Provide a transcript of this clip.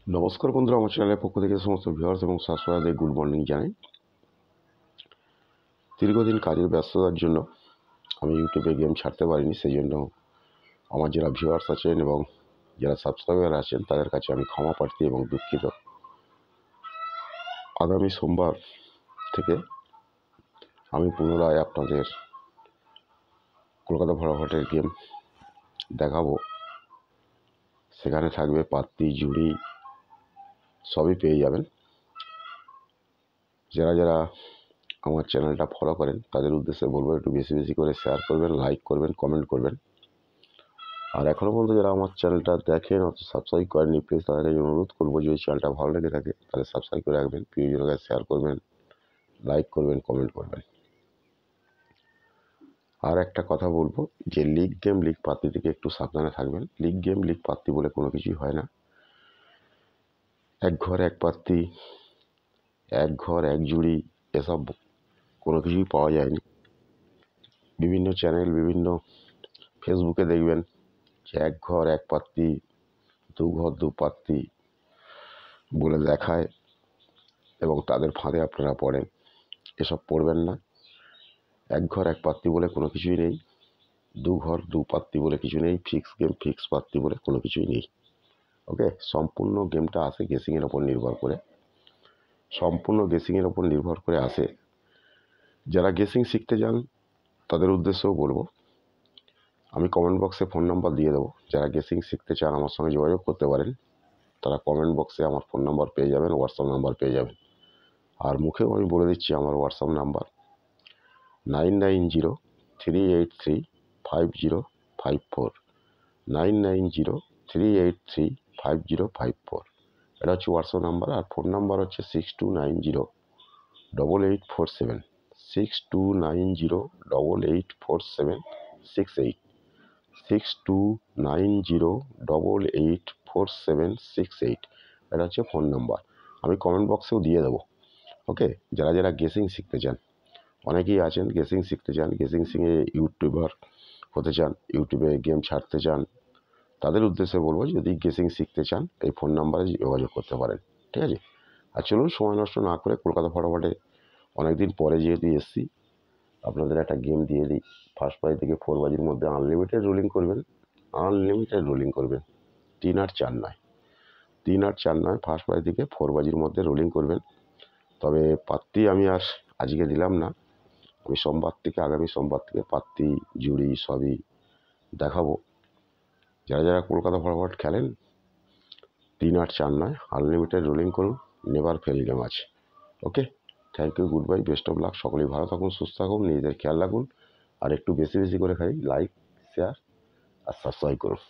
নমস্কার বন্ধুরা, আমার চ্যানেলের পক্ষ থেকে সমস্ত ভিউয়ার্স এবং সাবস্ক্রাইবারদের গুড মর্নিং জানাই। দীর্ঘদিন কাজের ব্যস্ততার জন্য আমি ইউটিউবে গেম ছাড়তে পারিনি, সেই জন্য আমার যারা ভিউয়ার্স আছেন এবং যারা সাবস্ক্রাইবার আছেন তাদের কাছে আমি ক্ষমা প্রার্থী এবং দুঃখিত। আগামী সোমবার থেকে আমি পুনরায় আপনাদের কলকাতা ফটাফটের গেম দেখাবো। সেখানে থাকবে পাত্তি, জুড়ি, সবই পেয়ে যাবেন। যারা যারা আমার চ্যানেলটা ফলো করেন তাদের উদ্দেশ্যে বলবো, একটু বেশি বেশি করে শেয়ার করবেন, লাইক করবেন, কমেন্ট করবেন। আর এখনও পর্যন্ত যারা আমার চ্যানেলটা দেখেন অত সাবস্ক্রাইব করেননি, প্লিজ তাদেরকে অনুরোধ করবো যে চ্যানেলটা ভালো লেগে থাকে তাহলে সাবস্ক্রাইব করে রাখবেন, প্রিয়জনকে শেয়ার করবেন, লাইক করবেন, কমেন্ট করবেন। আর একটা কথা বলবো যে লিগ গেম, লিগ পাত্তি থেকে একটু সাবধানে থাকবেন। লিগ গেম, লিগ পাত্তি বলে কোনো কিছুই হয় না। এক ঘর এক পাত্তি, এক ঘর এক জুড়ি, এসব কোনো কিছুই পাওয়া যায়নি। বিভিন্ন চ্যানেল, বিভিন্ন ফেসবুকে দেখবেন যে এক ঘর এক পাত্তি, দু ঘর দু পাত্তি বলে দেখায় এবং তাদের ফাঁদে আপনারা পড়েন। এসব পড়বেন না। এক ঘর এক পাত্তি বলে কোনো কিছুই নেই, দু ঘর দু পাত্তি বলে কিছু নেই, ফিক্স গেম ফিক্স পাত্তি বলে কোনো কিছুই নেই। ওকে, সম্পূর্ণ গেমটা আসে গেসিংয়ের ওপর নির্ভর করে, সম্পূর্ণ গেসিংয়ের ওপর নির্ভর করে আসে। যারা গেসিং শিখতে যান তাদের উদ্দেশ্যেও বলবো, আমি কমেন্ট বক্সে ফোন নাম্বার দিয়ে দেবো। যারা গেসিং শিখতে চান আমার সঙ্গে যোগাযোগ করতে পারেন। তারা কমেন্ট বক্সে আমার ফোন নাম্বার পেয়ে যাবেন, হোয়াটসঅ্যাপ নাম্বার পেয়ে যাবেন। আর মুখেও আমি বলে দিচ্ছি আমার হোয়াটসঅ্যাপ নাম্বার 9903835054, 9903835054। এটা হচ্ছে হোয়াটসঅ্যাপ নাম্বার। আর ফোন নাম্বার হচ্ছে 62908847, 6290884768, 6290884768। এটা হচ্ছে ফোন নাম্বার। আমি কমেন্ট বক্সেও দিয়ে দেবো। ওকে, যারা যারা গেসিং শিখতে চান, অনেকেই আছেন গেসিং শিখতে চান, গেসিং শিখে ইউটিউবার হতে চান, ইউটিউবে গেম ছাড়তে চান, তাদের উদ্দেশ্যে বলবো যদি গেসিং শিখতে চান এই ফোন নাম্বারে যোগাযোগ করতে পারেন। ঠিক আছে। আর চলুন সময় নষ্ট না করে কলকাতা ফটাফটে অনেকদিন পরে যেহেতু এসছি, আপনাদের একটা গেম দিয়ে দিই। ফার্স্ট প্রাইজ থেকে 4 বাজির মধ্যে আনলিমিটেড রোলিং করবেন, আনলিমিটেড রোলিং করবেন। 3 আর 4 নয়, 3 আর 4 নয়, ফার্স্ট প্রাইজ থেকে 4 বাজির মধ্যে রোলিং করবেন। তবে পাত্তি আমি আর আজকে দিলাম না, আমি আগামী সোমবার থেকে পাত্তি, জুড়ি সবই দেখাবো। যারা যারা কলকাতা ফটাফট খেলেন 3 আর 4 নয়, আনলিমিটেড রোলিং করুন, নেভার ফেল গেম আছে। Okay, thank you, goodbye, best of luck. সকলেই ভালো থাকুন, সুস্থ থাকুন, নিজেদের খেয়াল রাখুন। আর একটু বেশি বেশি করে লাইক, শেয়ার আর সাবস্ক্রাইব করুন।